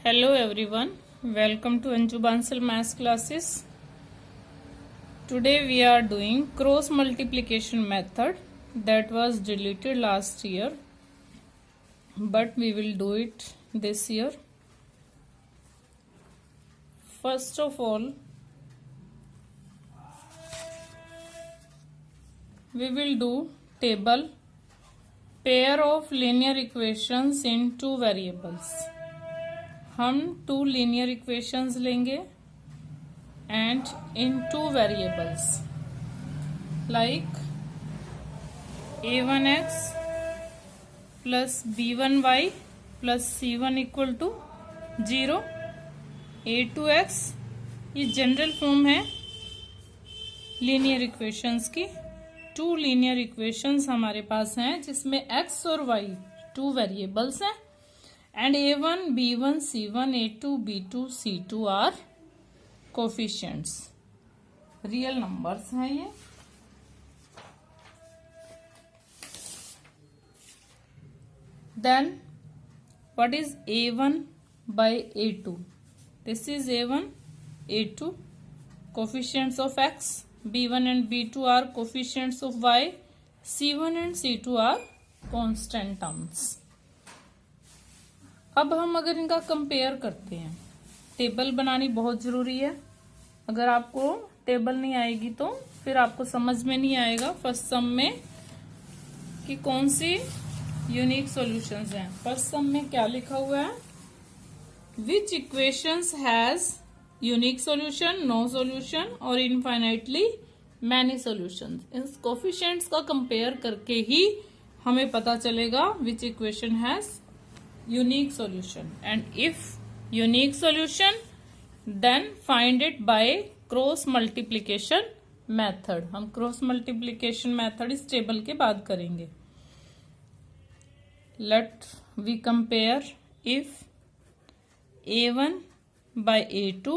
Hello everyone, welcome to Anju Bansal Maths classes. Today we are doing cross multiplication method that was deleted last year, but we will do it this year. First of all, we will do table pair of linear equations in two variables. हम two linear equations लेंगे and in two variables like a1x plus b1y plus c1 equal to 0, a2x ये general form है linear equations की। Two linear equations हमारे पास हैं जिसमें x और y टू वेरिएबल्स हैं and a1 b1 c1 a2 b2 c2 are coefficients, real numbers हैं ये। Then what is a1 by a2? This is a1 a2 coefficients of x, b1 and b2 are coefficients of y, c1 and c2 are constant terms. अब हम अगर इनका compare करते हैं, table बनानी बहुत जरूरी है। अगर आपको टेबल नहीं आएगी तो फिर आपको समझ में नहीं आएगा फर्स्ट सम में कि कौन सी यूनिक सॉल्यूशंस हैं। फर्स्ट सम में क्या लिखा हुआ है, which equations has unique solution, no solution और इनफाइनाइटली मैनी सॉल्यूशंस। इन कोफिशिएंट्स का कंपेयर करके ही हमें पता चलेगा which equation has unique solution, and if unique solution then find it by cross multiplication method. हम cross multiplication method इस टेबल के बाद करेंगे। Let we compare if a1 by a2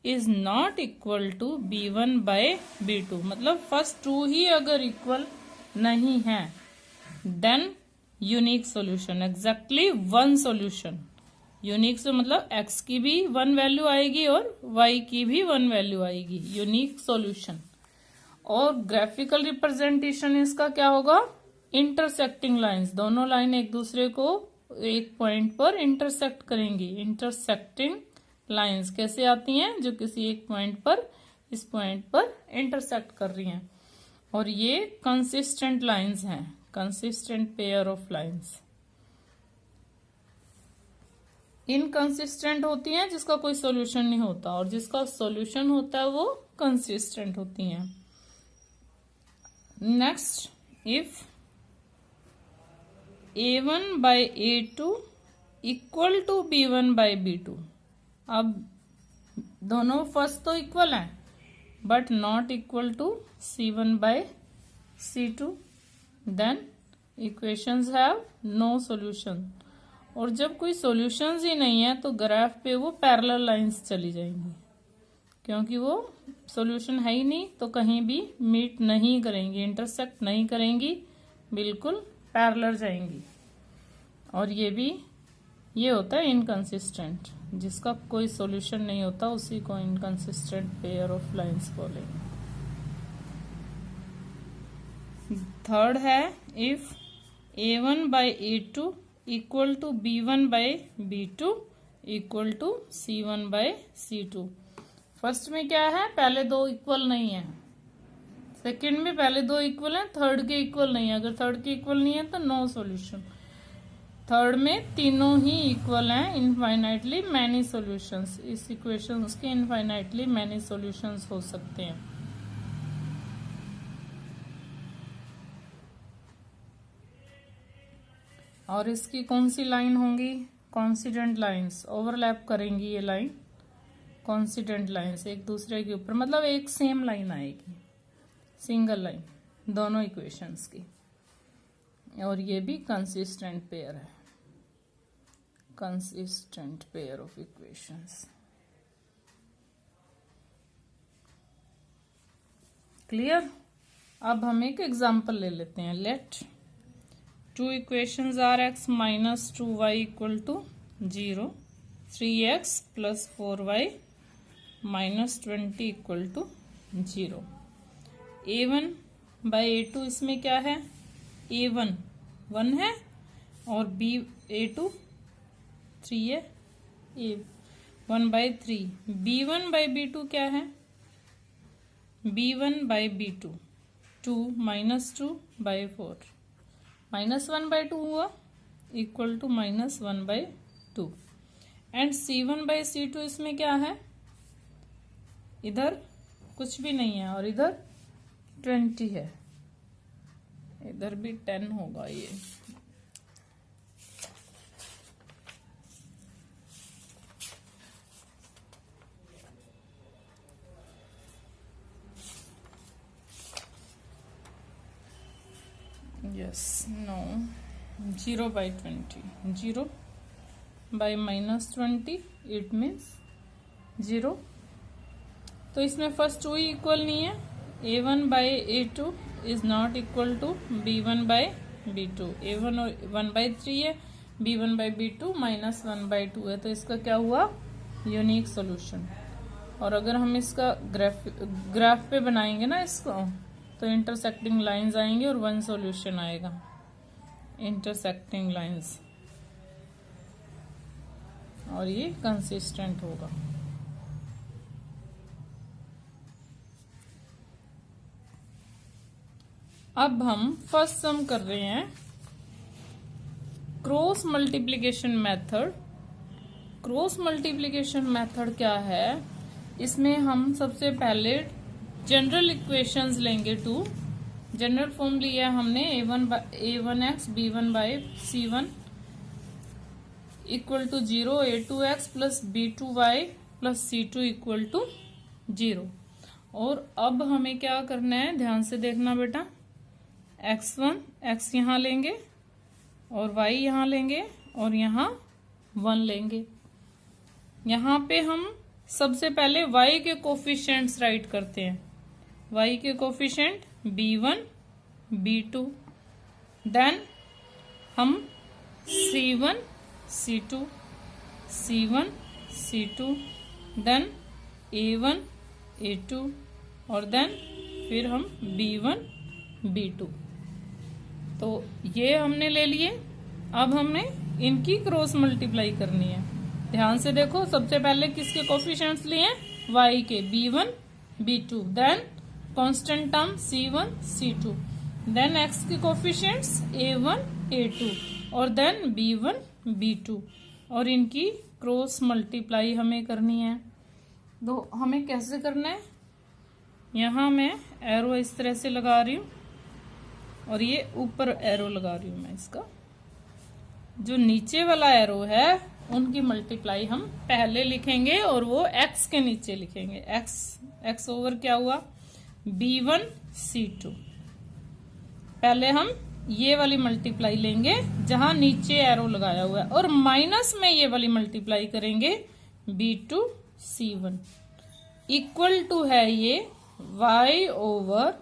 is not equal to b1 by b2, मतलब first to ही अगर equal नहीं है then unique solution, exactly one solution. Unique से मतलब x की भी वन वैल्यू आएगी और y की भी वन वैल्यू आएगी, यूनिक सॉल्यूशन। और ग्राफिकल रिप्रेजेंटेशन इसका क्या होगा, इंटरसेक्टिंग लाइंस, दोनों लाइन एक दूसरे को एक पॉइंट पर इंटरसेक्ट करेंगी। इंटरसेक्टिंग लाइंस कैसे आती हैं, जो किसी एक पॉइंट पर इस पॉइंट पर इंटरसेक्ट कर रही हैं। और ये कंसिस्टेंट लाइंस हैं, consistent pair of lines. Inconsistent होती हैं जिसका कोई सॉल्यूशन नहीं होता, और जिसका सॉल्यूशन होता है वो कंसिस्टेंट होती हैं। Next, if a1 by a2 equal to b1 by b2, अब दोनों फर्स्ट तो इक्वल हैं but not equal to c1 by c2, then equations have no solution. और जब कोई सॉल्यूशंस ही नहीं है तो ग्राफ पे वो पैरेलल लाइंस चली जाएंगी, क्योंकि वो सॉल्यूशन है ही नहीं तो कहीं भी मीट नहीं करेंगी, इंटरसेक्ट नहीं करेंगी, बिल्कुल पैरेलल जाएंगी। और ये होता है इनकंसिस्टेंट, जिसका कोई सॉल्यूशन नहीं होता उसी को इनकंसिस्टेंट पेयर ऑफ लाइंस बोलेंगे। थर्ड है, if a1 by a2 equal to b1 by b2 equal to c1 by c2। First में क्या है, पहले दो इक्वल नहीं है, सेकंड में पहले दो इक्वल है, थर्ड के इक्वल नहीं है। अगर थर्ड के इक्वल नहीं है तो नो सॉल्यूशन। थर्ड में तीनों ही इक्वल हैं, इनफाइनाइटली मैनी सॉल्यूशंस। इस इक्वेशंस के इनफाइनाइटली मैनी सॉल्यूशंस हो सकते हैं। और इसकी कौन सी लाइन होंगी, कॉन्सिडेंट लाइंस, ओवरलैप करेंगी ये लाइन, कॉन्सिडेंट लाइंस एक दूसरे के ऊपर, मतलब एक सेम लाइन आएगी, सिंगल लाइन दोनों इक्वेशंस की। और ये भी कंसिस्टेंट पेयर है, consistent pair of equations. Clear. अब हम एक एग्जांपल ले लेते हैं। Let two equations are x minus 2y equal to 0. 3x plus 4y minus 20 equal to 0। a1 by a2 इसमें क्या है, a1 1 है और a2 3 है, a1 by 3। b1 by b2 क्या है, b1 by b2 2 minus 2 by 4 minus 1 by 2 हुआ equal to minus 1 by 2। And c1 by c2 इसमें क्या है, इधर कुछ भी नहीं है और इधर 20 है, इधर भी 10 होगा ये। Yes no 0 by 20, 0 by minus 20 it means 0। तो इसमें फर्स्ट 2 ही इक्वल नहीं है, a1 by a2 is not equal to b1 by b2। a1 और 1 बाई 3 है, b1 by b2 minus 1 by 2 है, तो इसका क्या हुआ, यूनिक सोल्यूशन। और अगर हम इसका ग्राफ पे बनाएंगे ना इसको, तो इंटरसेक्टिंग लाइंस आएंगे और 1 सॉल्यूशन आएगा, इंटरसेक्टिंग लाइंस, और ये कंसिस्टेंट होगा। अब हम फर्स्ट सम कर रहे हैं cross multiplication method. Cross multiplication method क्या है, इसमें हम सबसे पहले जनरल इक्वेशंस लेंगे। जनरल फॉर्म लिया है हमने, a1x b1 by c1 equal to 0, a2x plus b2y plus c2 equal to 0। और अब हमें क्या करना है, ध्यान से देखना बेटा, x यहाँ लेंगे और y यहाँ लेंगे और यहाँ 1 लेंगे। यहाँ पे हम सबसे पहले y के कोफिशिएंट्स राइट करते हैं, y के कोफिशिएंट b1 b2, देन हम c1 c2 c1 c2, then a1 a2 और देन फिर हम b1 b2। तो ये हमने ले लिए। अब हमने इनकी क्रॉस मल्टीप्लाई करनी है। ध्यान से देखो, सबसे पहले किसके कोफिशिएंट्स लिए हैं, y के b1 b2, then constant term c1 c2, then x के कोफिशिएंट्स a1 a2 और देन b1 b2, और इनकी क्रॉस मल्टीप्लाई हमें करनी है। तो हमें कैसे करना है, यहाँ मैं एरो इस तरह से लगा रही हूँ और ये ऊपर एरो लगा रही हूँ मैं। इसका जो नीचे वाला एरो है उनकी मल्टीप्लाई हम पहले लिखेंगे और वो x के नीचे लिखेंगे। x ओवर क्या हुआ, b1 c2। पहले हम ये वाली मल्टीप्लाई लेंगे जहां नीचे एरो लगाया हुआ है, और माइनस में ये वाली मल्टीप्लाई करेंगे b2 c1 इक्वल टू है ये y ओवर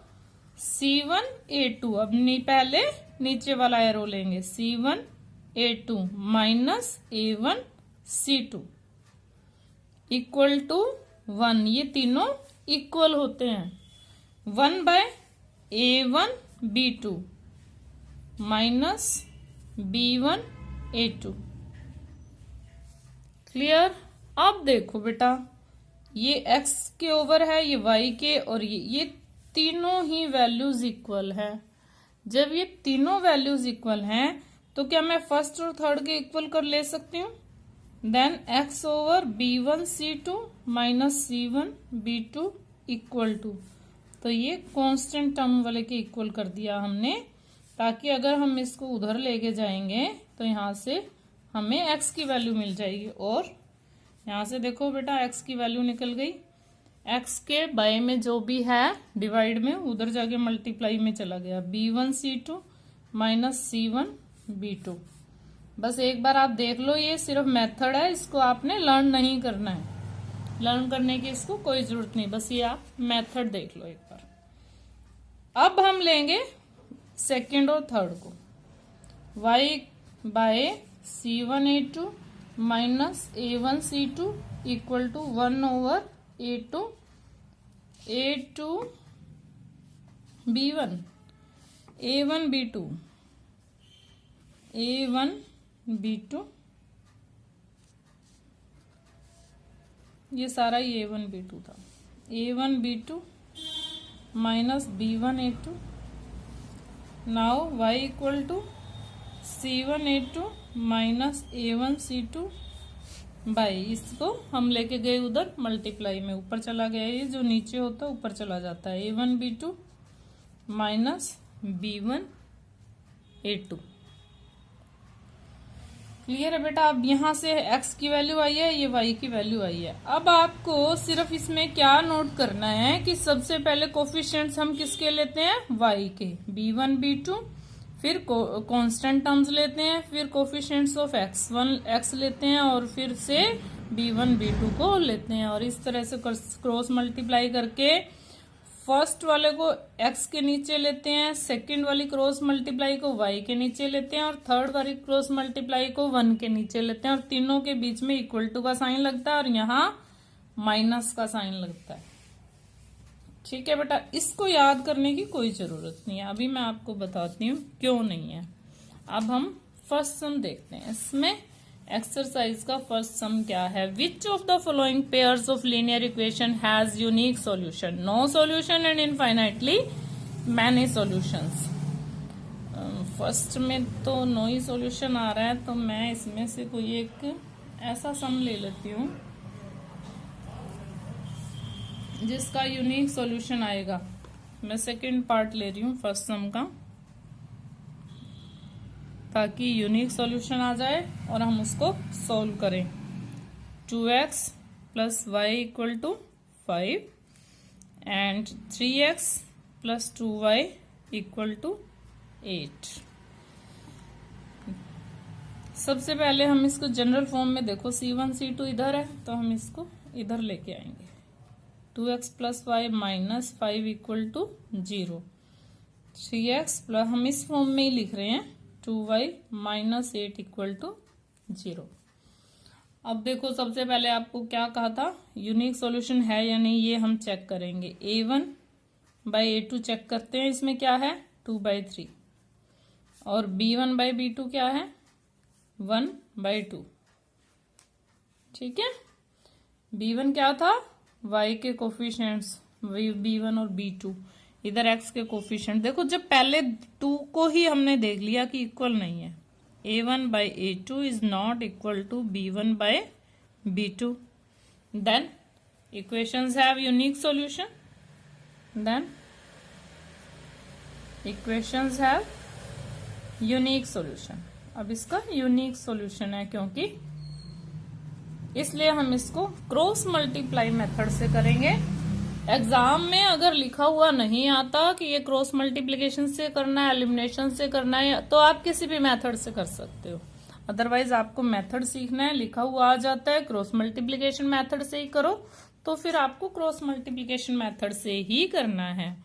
c1 a2। अब पहले नीचे वाला एरो लेंगे, c1 a2 minus a1 c2 equal to 1। ये तीनों इक्वल होते हैं, 1 bye a1 b2 minus b1 a2। Clear. अब देखो बेटा, ये x के ओवर है, ये y के, और ये तीनों ही वैल्यूज इक्वल है। जब ये तीनों वैल्यूज इक्वल हैं तो क्या मैं फर्स्ट और थर्ड के इक्वल कर ले सकती हूँ। Then x over b1 c2 minus c1 b2 equal to, तो ये कांस्टेंट टर्म वाले के इक्वल कर दिया हमने, ताकि अगर हम इसको उधर लेके जाएंगे तो यहाँ से हमें x की वैल्यू मिल जाएगी। और यहाँ से देखो बेटा, x की वैल्यू निकल गई, x के बाय में जो भी है डिवाइड में उधर जाके मल्टीप्लाई में चला गया, b1 c2 minus c1 b2। बस एक बार आप देख लो, ये सिर्फ मेथड है, इसको आपने लर्न नहीं करना है, लर्न करने की इसको कोई जरूरत नहीं, बस ये आप मेथड देख लो एक बार। अब हम लेंगे सेकंड और थर्ड को, y by c1 a2 minus A1C2 equal to 1/A2 B1 A1 B2 ये सारा ही A1 B2 था। A1 B2 minus B1 A2 now y equal to C1 A2 minus A1 C2 by, इसको हम लेके गए उधर मल्टीप्लाई में, ऊपर चला गया, ये जो नीचे होता है ऊपर चला जाता है। A1 B2 minus B1 A2। Clear है बेटा। अब यहां से x की वैल्यू आई है, ये y की वैल्यू आई है। अब आपको सिर्फ इसमें क्या नोट करना है कि सबसे पहले कोफिशिएंट्स हम किसके लेते हैं, y के, B1 B2, फिर कांस्टेंट टर्म्स लेते हैं, फिर कोफिशिएंट्स ऑफ x लेते हैं, और फिर से B1 B2 को लेते हैं, और इस तरह से क्रॉस मल्टीप्लाई करके फर्स्ट वाले को x के नीचे लेते हैं, सेकंड वाली क्रॉस मल्टीप्लाई को y के नीचे लेते हैं, और थर्ड वाली क्रॉस मल्टीप्लाई को 1 के नीचे लेते हैं, और तीनों के बीच में इक्वल टू का साइन लगता है, और यहाँ माइनस का साइन लगता है। ठीक है बेटा, इसको याद करने की कोई जरूरत नहीं है, अभी मैं आपको बताती हूँ क्यों नहीं है। अब हम फर्स्ट सम देखते हैं। इसमें एक्सरसाइज का फर्स्ट सम क्या है, which of the following pairs of linear equation has unique solution, no solution and infinitely many solutions. First में तो नो ही सॉल्यूशन आ रहा है, तो मैं इसमें से कोई एक ऐसा सम ले लेती हूँ जिसका यूनिक सॉल्यूशन आएगा। मैं सेकंड पार्ट ले रही हूँ फर्स्ट सम का, ताकि यूनिक सॉल्यूशन आ जाए और हम उसको सॉल्व करें। 2x plus y equal to 5 and 3x plus 2y equal to 8। सबसे पहले हम इसको जनरल फॉर्म में, देखो C1 C2 इधर है, तो हम इसको इधर लेके आएंगे। 2x plus y minus 5 equal to 0। 3x plus, हम इस फॉर्म में ही लिख रहे हैं, 2y माइनस 8 इक्वल टू 0। अब देखो, सबसे पहले आपको क्या कहा था, यूनिक सॉल्यूशन है या नहीं ये हम चेक करेंगे। A1/A2 चेक करते हैं, इसमें क्या है 2/3, और B1/B2 क्या है 1/2। ठीक है, B1 क्या था, y के कोफिशिएंट्स B1 और B2, इधर x के कोफिशिएंट। देखो, जब पहले 2 को ही हमने देख लिया कि इक्वल नहीं है, A1/A2 is not equal to B1/B2, then equations have unique solution, then equations have unique solution. अब इसका यूनिक सॉल्यूशन है, क्योंकि इसलिए हम इसको क्रॉस मल्टीप्लाई मेथड से करेंगे। एग्जाम में अगर लिखा हुआ नहीं आता कि ये क्रॉस मल्टीप्लिकेशन से करना है, एलिमिनेशन से करना है, तो आप किसी भी मेथड से कर सकते हो। अदरवाइज आपको मेथड सीखना है, लिखा हुआ आ जाता है क्रॉस मल्टीप्लिकेशन मेथड से ही करो, तो फिर आपको क्रॉस मल्टीप्लिकेशन मेथड से ही करना है।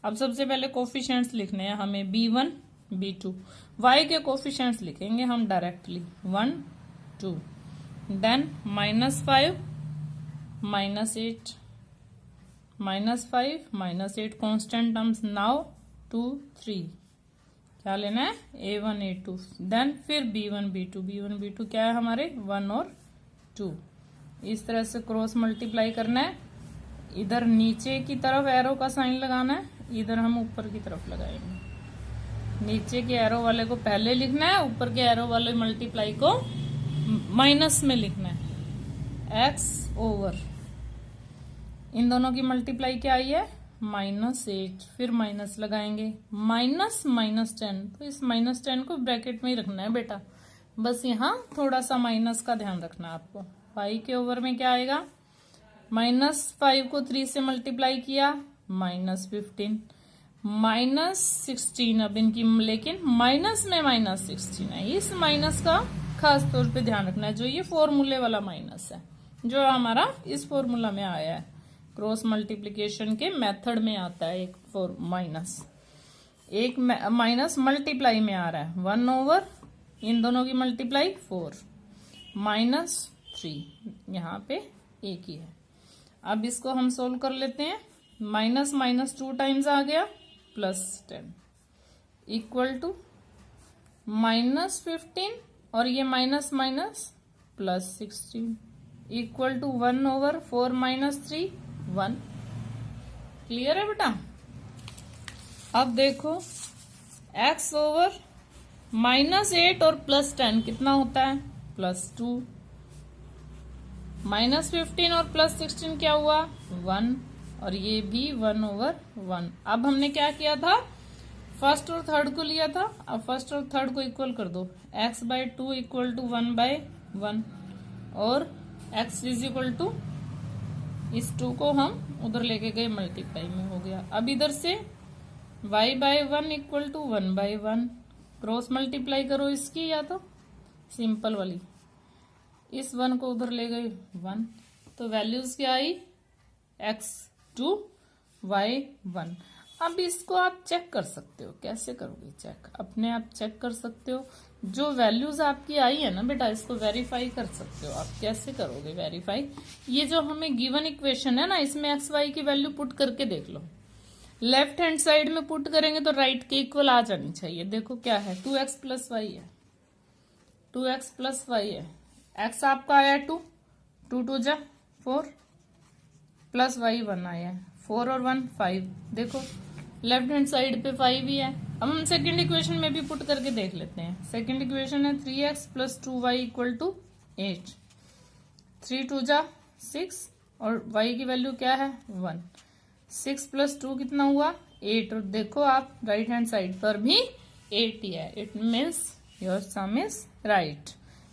अब सबसे पहले कोफिशिएंट्स लिखने हैं हमें, B1 B2। y के कोफिशिएंट्स लिखेंगे हम directly, 1 2, then -5 -8 -5 -8 constant terms, now 2 3, क्या लेना है A1 A2, देन फिर B1 B2 क्या है हमारे 1 और 2। इस तरह से क्रॉस मल्टीप्लाई करना है। इधर नीचे की तरफ एरो का साइन लगाना है, इधर हम ऊपर की तरफ लगाएंगे। नीचे के एरो वाले को पहले लिखना है, ऊपर के एरो वाले मल्टीप्लाई को माइनस में लिखना है। x ओवर, इन दोनों की मल्टीप्लाई क्या आई है -8, फिर माइनस लगाएंगे, -10, तो इस -10 को ब्रैकेट में ही रखना है बेटा, बस यहाँ थोड़ा सा माइनस का ध्यान रखना है आपको। y के ओवर में क्या आएगा, -5 को 3 से मल्टीप्लाई किया, -15, -16, अब इनकी, लेकिन माइनस में -16 है, इस माइनस का खास तौर पे ध्यान रखना है, जो ये फॉर्मूले वाला माइनस है, जो हमारा इस फॉर्मूला में आया है, क्रॉस मल्टीप्लिकेशन के मेथड में आता है एक माइनस, एक माइनस मल्टीप्लाई में आ रहा है, 1 ओवर इन दोनों की मल्टीप्लाई 4, -3, यहाँ पे एक ही है। अब इसको हम सोल्व कर लेते हैं। माइनस माइनस 2 टाइम्स आ गया, +10 इक्वल टू -15 और ये minus minus +16 equal to 1/4 - 3 1। Clear है बेटा? अब देखो x/-8 और +10 कितना होता है? +2। -15 और +16 क्या हुआ? 1 और ये भी 1/1। अब हमने क्या किया था? फर्स्ट और थर्ड को लिया था, अब फर्स्ट और थर्ड को इक्वल कर दो। x/2 इक्वल टू 1/1 और x इज इक्वल टू, इस 2 को हम उधर लेके गए, मल्टीप्लाई में हो गया। अब इधर से y/1 equal to 1/1, cross multiply करो इसकी, या तो सिंपल वाली, इस 1 को उधर ले गए 1, तो वैल्यूज क्या आई? x2 y1। अब इसको आप चेक कर सकते हो। कैसे करोगे चेक? अपने आप चेक कर सकते हो। जो वैल्यूज आपकी आई है ना बेटा, इसको वेरीफाई कर सकते हो आप। कैसे करोगे वेरीफाई? ये जो हमें गिवन इक्वेशन है ना, इसमें एक्स वाई की वैल्यू पुट करके देख लो। लेफ्ट हैंड साइड में पुट करेंगे तो राइट के इक्वल आ जानी चाहिए। देखो क्या है, 2x + y है, 2x + y है। x आपका आया 2, 2 2 जा 4 प्लस y 1 आया है, 4 और 1 5। देखो लेफ्ट हैंड साइड पे 5 ही है। अब हम सेकंड इक्वेशन में भी पुट करके देख लेते हैं। सेकंड इक्वेशन है 3x + 2y इक्वल टू 8, 3 2 जा 6 और y की वैल्यू क्या है? 1। 6 + 2 कितना हुआ? 8। और देखो आप राइट हैंड साइड पर भी 8 ही है। It means your sum is right,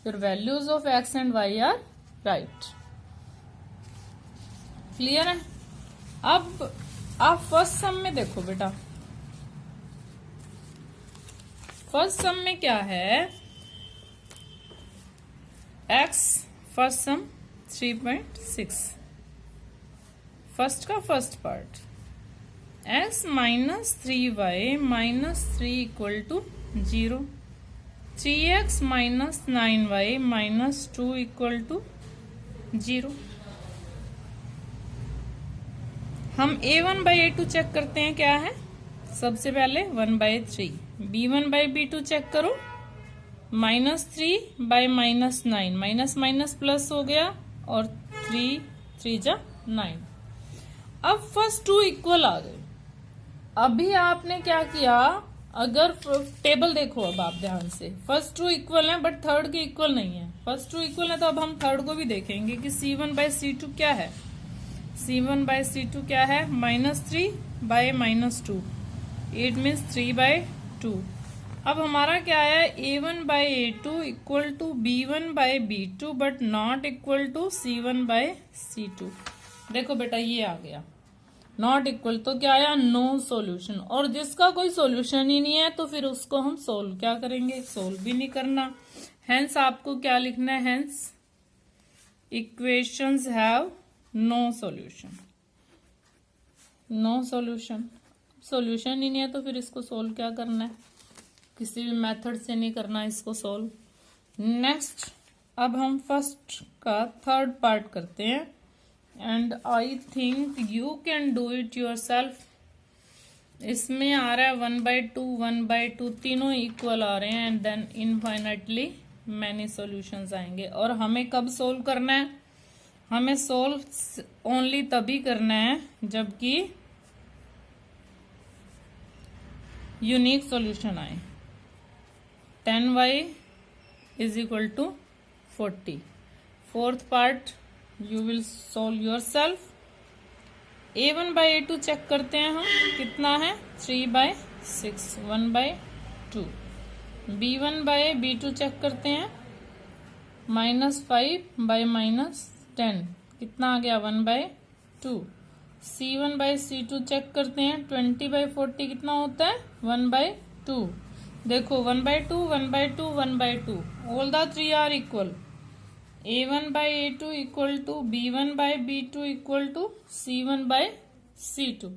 your values of x and y are right. Clear है? अब आप फर्स्ट सम में देखो बेटा, फर्स्ट सम में क्या है? x फर्स्ट सम 3.6, फर्स्ट का first part, x - 3y - 3 equal to 0, 3x - 9y - 2 equal to 0। हम a1/a2 चेक करते हैं क्या है। सबसे पहले 1/3, b1/b2 चेक करो, -3/-9, माइनस माइनस प्लस हो गया और 3 3 जा 9। अब फर्स्ट 2 इक्वल आ गए। अभी आपने क्या किया? अगर टेबल देखो, अब आप ध्यान से, फर्स्ट 2 इक्वल है बट थर्ड के इक्वल नहीं है। फर्स्ट 2 इक्वल है तो अब हम थर्ड को भी देखेंगे कि c1/c2 क्या है। c1/c2 क्या है? -3/-2, इट मीन्स 3/2। अब हमारा क्या है? a1/a2 equal to b1/b2 but not equal to c1/c2। देखो बेटा ये आ गया नॉट इक्वल, तो क्या आया? No solution. और जिसका कोई सॉल्यूशन ही नहीं है तो फिर उसको हम सोल्व क्या करेंगे? सोल्व भी नहीं करना। हेंस आपको क्या लिखना है? Hence equations have no solution. No solution, solution ही नहीं है तो फिर इसको सोल्व क्या करना है? किसी भी मेथड से नहीं करना इसको सोल्व। नेक्स्ट, अब हम फर्स्ट का थर्ड पार्ट करते हैं and I think you can do it your self. इसमें आ रहा है 1/2 1/2, तीनों इक्वल आ रहे हैं and then infinitely many solutions आएंगे। और हमें कब सोल्व करना है? हमें सोल्व ओनली तभी करना है जबकि यूनिक सॉल्यूशन आए। 10y = 40। Fourth part you will solve yourself. a1/a2 check करते हैं हम, कितना है? 3/6, 1/2। b1/b2 चेक करते हैं, -5/-10, कितना आ गया? 1/2। c1/c2 चेक करते हैं, 20/40 कितना होता है? 1/2। देखो 1/2 1/2 1/2, all the 3 are equal. a1/a2 equal to b1/b2 equal to c1/c2,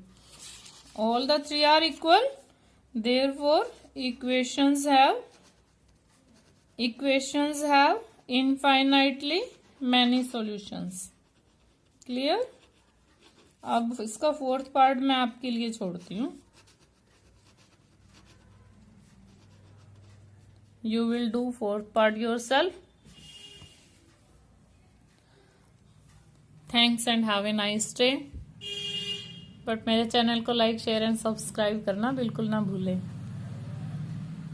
all the 3 are equal. Therefore equations have infinitely many solutions. Clear? अब इसका फोर्थ पार्ट मैं आपके लिए छोड़ती हूँ। You will do fourth part yourself. Thanks and have a nice day. But मेरे channel को like share and subscribe करना बिल्कुल ना भूलें।